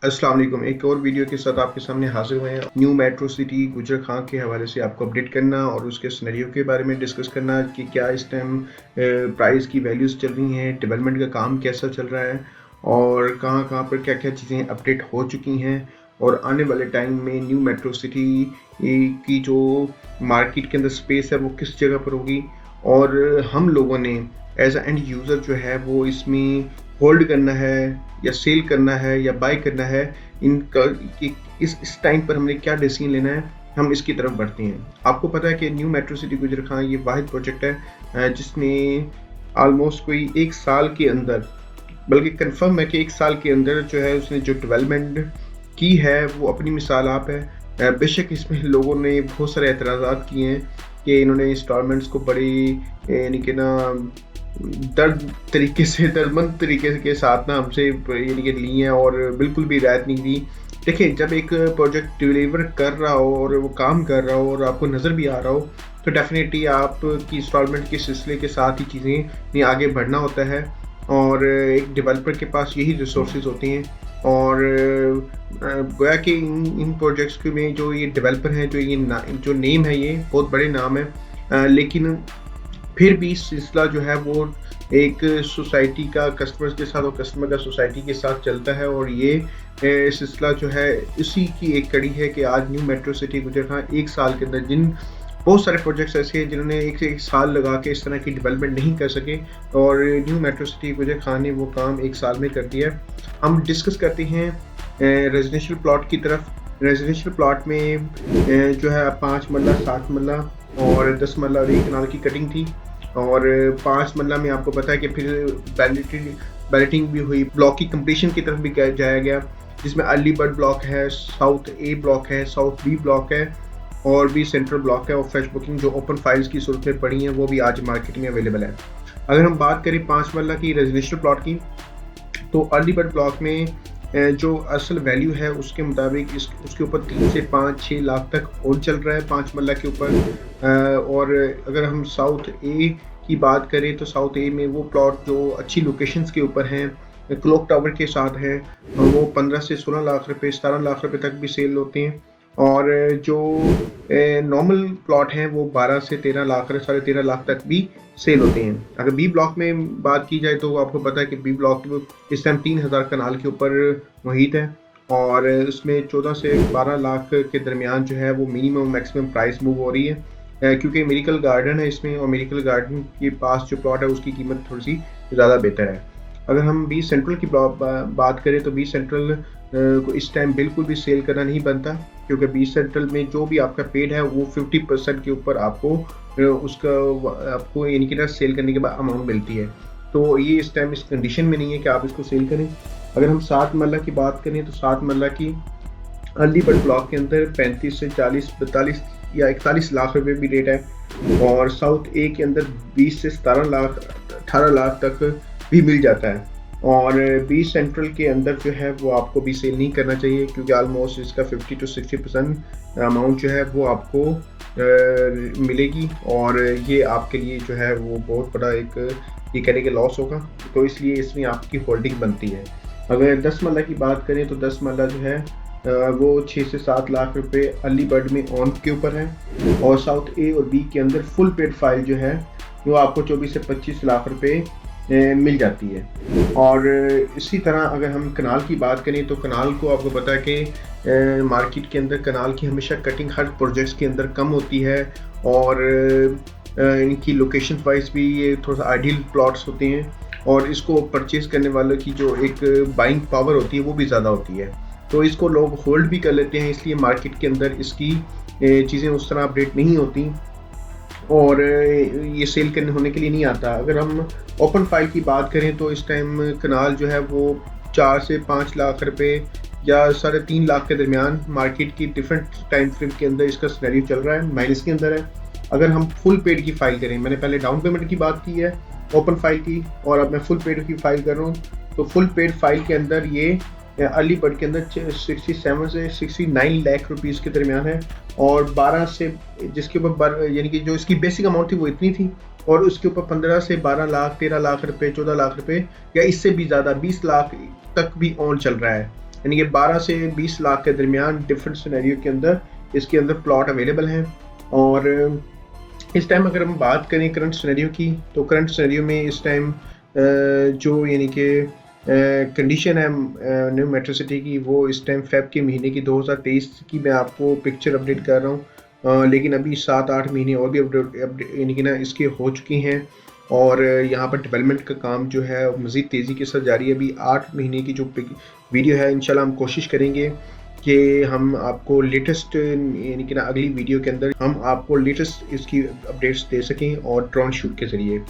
अस्सलाम वालेकुम। एक और वीडियो के साथ आपके सामने हाजिर हुए हैं। न्यू मेट्रो सिटी गुजरखां के हवाले से आपको अपडेट करना और उसके सिनेरियो के बारे में डिस्कस करना कि क्या इस टाइम प्राइस की वैल्यूज़ चल रही हैं, डेवलपमेंट का काम कैसा चल रहा है और कहाँ कहाँ पर क्या क्या चीज़ें अपडेट हो चुकी हैं और आने वाले टाइम में न्यू मेट्रो सिटी की जो मार्केट के अंदर स्पेस है वो किस जगह पर होगी और हम लोगों ने एज अ एंड यूज़र जो है वो इसमें होल्ड करना है या सेल करना है या बाय करना है, इनका इस टाइम पर हमने क्या डिसीजन लेना है, हम इसकी तरफ बढ़ते हैं। आपको पता है कि न्यू मेट्रो सिटी गुजरखां ये वाहिद प्रोजेक्ट है जिसने ऑलमोस्ट कोई 1 साल के अंदर, बल्कि कंफर्म है कि 1 साल के अंदर जो है उसने जो डेवलपमेंट की है वो अपनी मिसाल आप है। बेशक इसमें लोगों ने बहुत सारे एतराज़ात किए हैं कि इन्होंने इंस्टॉलमेंट्स को बड़ी यानी कि ना दर्दमंद तरीके के साथ ना हमसे यानी कि ली हैं और बिल्कुल भी रियायत नहीं दी। देखिए, जब एक प्रोजेक्ट डिलीवर कर रहा हो और वो काम कर रहा हो और आपको नज़र भी आ रहा हो तो डेफिनेटली आपकी इंस्टॉलमेंट के सिलसिले के साथ ही चीज़ें आगे बढ़ना होता है और एक डेवलपर के पास यही रिसोर्सेज होते हैं। और गोया कि इन प्रोजेक्ट्स के में जो ये डेवलपर हैं, जो नेम है, ये बहुत बड़े नाम है, लेकिन फिर भी सिलसिला जो है वो एक सोसाइटी का कस्टमर्स के साथ और कस्टमर का सोसाइटी के साथ चलता है और ये सिलसिला जो है इसी की एक कड़ी है कि आज न्यू मेट्रो सिटी गुजरखां 1 साल के अंदर बहुत सारे प्रोजेक्ट्स ऐसे हैं जिन्होंने एक साल लगा के इस तरह की डेवलपमेंट नहीं कर सके और न्यू मेट्रो सिटी गुजरखां ने वो काम 1 साल में कर दिया। हम डिस्कस करते हैं रेजिडेंशियल प्लॉट की तरफ। रेजिडेंशियल प्लॉट में जो है 5 मरला, 7 मरला और 10 मरला और 1 कनाल की कटिंग थी और 5 मरला में आपको पता है कि फिर बैलेटिंग भी हुई, ब्लॉक की कंप्लीशन की तरफ भी जाया गया, जिसमें अर्ली बर्ड ब्लॉक है, साउथ ए ब्लॉक है, साउथ बी ब्लॉक है और भी सेंट्रल ब्लॉक है और फ्रेश बुकिंग जो ओपन फाइल्स की सूरत में पड़ी हैं वो भी आज मार्केट में अवेलेबल है। अगर हम बात करें 5 मरला की रेजिडेंशियल प्लॉट की, तो अर्ली बर्ड ब्लॉक में जो असल वैल्यू है उसके मुताबिक उसके ऊपर 3 से 5-6 लाख तक और चल रहा है 5 मरला के ऊपर। और अगर हम साउथ ए की बात करें तो साउथ ए में वो प्लॉट जो अच्छी लोकेशंस के ऊपर हैं, क्लॉक टावर के साथ हैं, वो 15 से 16 लाख रुपए, 17 लाख रुपए तक भी सेल होते हैं और जो नॉर्मल प्लॉट हैं वो 12 से 13 लाख, 13.5 लाख तक भी सेल होते हैं। अगर बी ब्लॉक में बात की जाए तो आपको पता है कि बी ब्लॉक इस टाइम 3000 कनाल के ऊपर मुहित है और उसमें 14 से 12 लाख के दरमियान जो है वो मिनिमम मैक्सिमम प्राइस मूव हो रही है, क्योंकि मेडिकल गार्डन है इसमें और मेडिकल गार्डन के पास जो प्लॉट है उसकी कीमत थोड़ी सी ज़्यादा बेहतर है। अगर हम बी सेंट्रल की बात करें तो बी सेंट्रल को इस टाइम बिल्कुल भी सेल करना नहीं बनता, क्योंकि बी सेंट्रल में जो भी आपका पेड है वो 50% के ऊपर आपको यानी कि ना सेल करने के बाद अमाउंट मिलती है। तो ये इस टाइम इस कंडीशन में नहीं है कि आप इसको सेल करें। अगर हम 7 मरला की बात करें तो 7 मरला की अर्ली बर्ड ब्लॉक के अंदर 35 से 40, 42 या 41 लाख रुपए भी रेट है और साउथ ए के अंदर 20 से 17 लाख, 18 लाख तक भी मिल जाता है और बी सेंट्रल के अंदर जो है वो आपको भी सेल नहीं करना चाहिए, क्योंकि ऑलमोस्ट इसका 50 to 60% अमाउंट जो है वो आपको मिलेगी और ये आपके लिए जो है वो बहुत बड़ा एक ये कहने के लॉस होगा, तो इसलिए इसमें आपकी होल्डिंग बनती है। अगर 10 मरला की बात करें तो 10 मरला जो है वो 6 से 7 लाख रुपए अर्ली बर्ड में ऑन के ऊपर है और साउथ ए और बी के अंदर फुल पेड फाइल जो है वो आपको 24 से 25 लाख रुपए मिल जाती है। और इसी तरह अगर हम कनाल की बात करें तो कनाल को आपको पता है कि मार्केट के अंदर कनाल की हमेशा कटिंग हर प्रोजेक्ट्स के अंदर कम होती है और इनकी लोकेशन वाइज भी ये थोड़ा सा आइडियल प्लॉट्स होते हैं और इसको परचेज़ करने वालों की जो एक बाइंग पावर होती है वो भी ज़्यादा होती है, तो इसको लोग होल्ड भी कर लेते हैं, इसलिए मार्केट के अंदर इसकी चीज़ें उस तरह अपडेट नहीं होती और ये सेल करने होने के लिए नहीं आता। अगर हम ओपन फाइल की बात करें तो इस टाइम कनाल जो है वो 4 से 5 लाख रुपए या 3.5 लाख के दरमियान मार्केट की डिफरेंट टाइम फ्रेम के अंदर इसका सिनेरियो चल रहा है, माइनस के अंदर है। अगर हम फुल पेड की फाइल करें, मैंने पहले डाउन पेमेंट की बात की है ओपन फाइल की और अब मैं फुल पेड की फाइल कर रहा हूँ, तो फुल पेड फाइल के अंदर ये अर्ली बर्ड के अंदर 67 से 69 लाख रुपीज़ के दरमियान है और 12 से जिसके ऊपर यानी कि जो इसकी बेसिक अमाउंट थी वो इतनी थी और उसके ऊपर 15 से 12 लाख, 13 लाख रुपए, 14 लाख रुपए या इससे भी ज़्यादा 20 लाख तक भी ऑन चल रहा है। यानी कि 12 से 20 लाख के दरमियान डिफरेंट सिनेरियो के अंदर इसके अंदर प्लॉट अवेलेबल हैं। और इस टाइम अगर हम बात करें करंट सिनेरियो की, तो करंट सिनेरियो में इस टाइम जो यानी कि कंडीशन है न्यू मेट्रो सिटी की, वो इस टाइम फेब के महीने की 2023 की मैं आपको पिक्चर अपडेट कर रहा हूँ। लेकिन अभी 7-8 महीने और भी अपडेट यानी कि ना इसके हो चुकी हैं, और यहाँ पर डेवलपमेंट का काम जो है मज़ीद तेज़ी के साथ जारी है। अभी 8 महीने की जो वीडियो है, इंशाल्लाह हम कोशिश करेंगे कि हम आपको लेटेस्ट यानी कि ना अगली वीडियो के अंदर हम आपको लेटेस्ट इसकी अपडेट्स दे सकें और ड्रोन शूट के ज़रिए।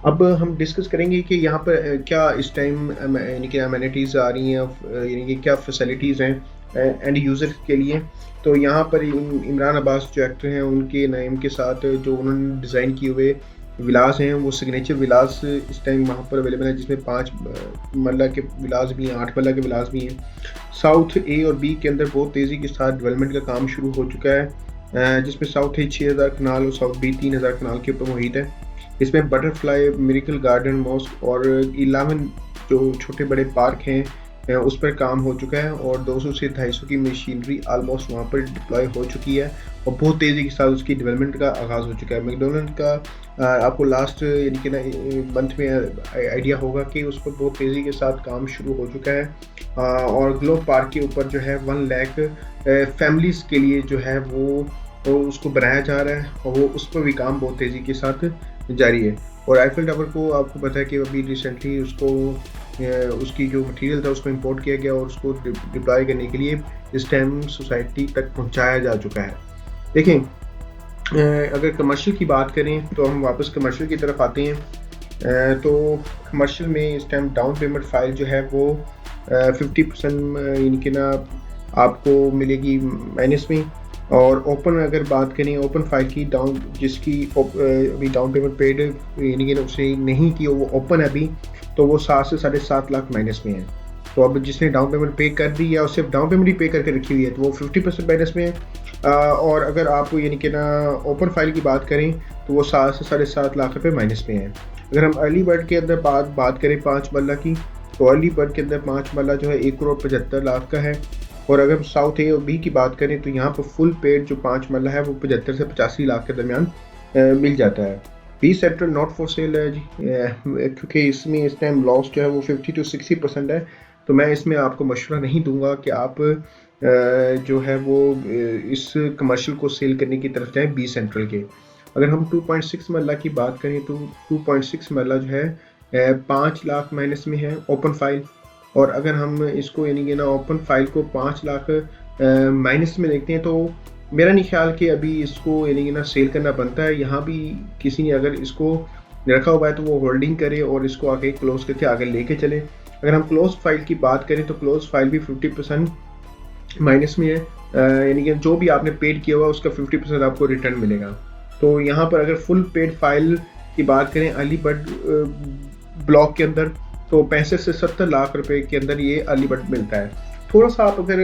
अब हम डिस्कस करेंगे कि यहाँ पर क्या इस टाइम यानी कि अमेनिटीज़ आ रही हैं, यानी कि क्या फैसिलिटीज़ हैं एंड यूज़र के लिए। तो यहाँ पर इमरान अब्बास जो एक्टर हैं, उनके नाम के साथ जो उन्होंने डिज़ाइन किए हुए विलास हैं, वो सिग्नेचर विलास इस टाइम वहाँ पर अवेलेबल है, जिसमें 5 मरला के विलास भी हैं, 8 मरला के विलास भी हैं। साउथ ए और बी के अंदर बहुत तेज़ी के साथ डेवलपमेंट का काम शुरू हो चुका है, जिसमें साउथ ए 6000 कनाल और साउथ बी 3000 कनाल के ऊपर मुहित है। इसमें बटरफ्लाई, मिरेकल गार्डन, मॉस्क और 11 जो छोटे बड़े पार्क हैं उस पर काम हो चुका है, और 200 से 250 की मशीनरी आलमोस्ट वहाँ पर डिप्लॉय हो चुकी है, और बहुत तेज़ी के साथ उसकी डेवलपमेंट का आगाज़ हो चुका है। मैकडोनल्ड का आपको लास्ट यानी कि ना मंथ में आइडिया होगा कि उस पर बहुत तेज़ी के साथ काम शुरू हो चुका है। और ग्लोब पार्क के ऊपर जो है 1 लाख फैमिलीज़ के लिए जो है वो उसको बनाया जा रहा है, और वो उस पर भी काम बहुत तेज़ी के साथ जारी है। और आईफिल टावर को आपको पता है कि अभी रिसेंटली उसकी जो मटेरियल था उसको इंपोर्ट किया गया, और उसको डिप्लॉय करने के लिए इस टाइम सोसाइटी तक पहुंचाया जा चुका है। देखें, अगर कमर्शियल की बात करें तो हम वापस कमर्शियल की तरफ आते हैं। तो कमर्शियल में इस टाइम डाउन पेमेंट फाइल जो है वो 50% यानी कि ना आपको मिलेगी माइनस में। और ओपन अगर बात करें ओपन फाइल की, जिसकी अभी डाउन पेमेंट पेड यानी कि उसे नहीं की, वो ओपन है अभी, तो वो 7 से 7.5 लाख माइनस में है। तो अब जिसने डाउन पेमेंट पे कर दी या सिर्फ डाउन पेमेंट ही पे करके रखी हुई है, तो वो 50% माइनस में है। और अगर आप यानी कि ना ओपन फाइल की बात करें तो वो 7 से 7.5 लाख रुपए माइनस में है। अगर हम अर्ली बर्ड के अंदर बात करें 5 मरला की, तो अर्ली बर्ड के अंदर 5 मरला जो है 1,75,00,000 का है। और अगर हम साउथ ए और बी की बात करें तो यहाँ पर फुल पेड जो 5 मरला है वो 75 से 85 लाख के दरमियान मिल जाता है। B sector not for sale है जी, क्योंकि इसमें इस टाइम लॉस जो है वो 50 to 60% है। तो मैं इसमें आपको मशवरा नहीं दूंगा कि आप जो है वो इस कमर्शियल को सेल करने की तरफ जाएं बी सेंट्रल के। अगर हम 2.6 मरला की बात करें तो 2.6 मरला जो है 5 लाख माइनस में है ओपन फाइल। और अगर हम इसको यानी कि ना ओपन फाइल को 5 लाख माइनस में देखते हैं, तो मेरा नहीं ख्याल कि अभी इसको यानी कि ना सेल करना बनता है। यहाँ भी किसी ने अगर इसको रखा हुआ है तो वो होल्डिंग करे और इसको आगे क्लोज करके आगे लेके चले। अगर हम क्लोज फाइल की बात करें तो क्लोज फाइल भी 50% माइनस में है, यानी कि जो भी आपने पेड किया हुआ उसका 50% आपको रिटर्न मिलेगा। तो यहाँ पर अगर फुल पेड फाइल की बात करें अर्ली बर्ड ब्लॉक के अंदर, तो 65 से 70 लाख रुपए के अंदर ये अर्ली बर्ड मिलता है। थोड़ा सा आप अगर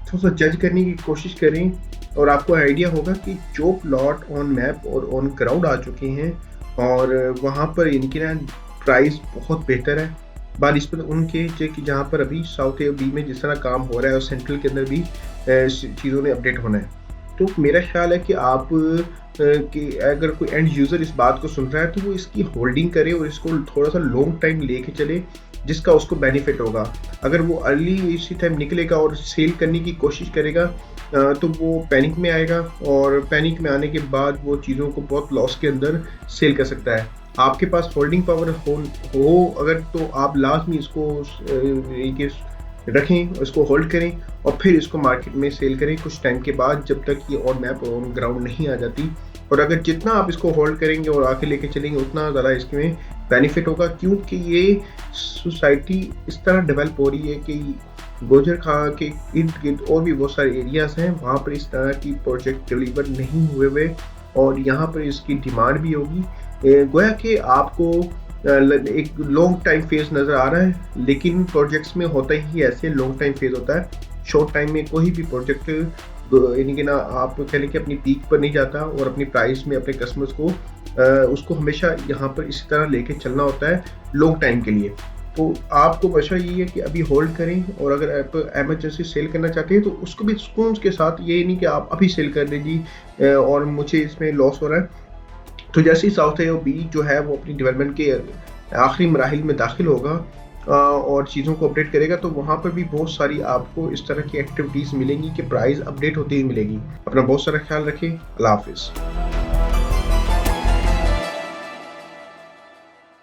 थोड़ा सा जज करने की कोशिश करें और आपको आइडिया होगा कि जो प्लॉट ऑन मैप और ऑन ग्राउंड आ चुके हैं और वहाँ पर इनकी ना प्राइस बहुत बेहतर है बात इस पर उनके कि जहाँ पर अभी साउथ ए बी में जिस तरह काम हो रहा है और सेंट्रल के अंदर भी चीज़ों ने अपडेट होना है। तो मेरा ख्याल है कि आप कि अगर कोई एंड यूज़र इस बात को सुन रहा है तो वो इसकी होल्डिंग करे और इसको थोड़ा सा लॉन्ग टाइम लेके चले, जिसका उसको बेनिफिट होगा। अगर वो अर्ली इसी टाइम निकलेगा और सेल करने की कोशिश करेगा तो वो पैनिक में आएगा, और पैनिक में आने के बाद वो चीज़ों को बहुत लॉस के अंदर सेल कर सकता है। आपके पास होल्डिंग पावर हो अगर, तो आप लाजमी इसको रखें, इसको होल्ड करें और फिर इसको मार्केट में सेल करें कुछ टाइम के बाद, जब तक ये ऑन मैप और ऑन ग्राउंड नहीं आ जाती। और अगर जितना आप इसको होल्ड करेंगे और आके लेके चलेंगे उतना ज़्यादा इसमें बेनिफिट होगा, क्योंकि ये सोसाइटी इस तरह डेवलप हो रही है कि गोजर खां के इर्द गिर्द और भी बहुत सारे एरियाज़ हैं वहाँ पर इस तरह की प्रोजेक्ट डिलीवर नहीं हुए और यहाँ पर इसकी डिमांड भी होगी। गोया कि आपको एक लॉन्ग टाइम फेज नज़र आ रहा है, लेकिन प्रोजेक्ट्स में होता ही ऐसे लॉन्ग टाइम फेज होता है। शॉर्ट टाइम में कोई भी प्रोजेक्ट यानी कि ना आप कह लें कि अपनी पीक पर नहीं जाता और अपनी प्राइस में अपने कस्टमर्स को उसको हमेशा यहाँ पर इसी तरह लेके चलना होता है लॉन्ग टाइम के लिए। तो आपको मशवरा यही है कि अभी होल्ड करें, और अगर आप एमरजेंसी सेल करना चाहते हैं तो उसको भी सुकून के साथ, ये नहीं कि आप अभी सेल कर दें जी और मुझे इसमें लॉस हो रहा है। तो जैसे ही साउथ एओ बी जो है वो अपनी डेवलपमेंट के आखिरी मराहिल में दाखिल होगा और चीज़ों को अपडेट करेगा, तो वहाँ पर भी बहुत सारी आपको इस तरह की एक्टिविटीज़ मिलेंगी कि प्राइस अपडेट होती ही मिलेगी। अपना बहुत सारा ख्याल रखें। अल्लाह हाफिज़।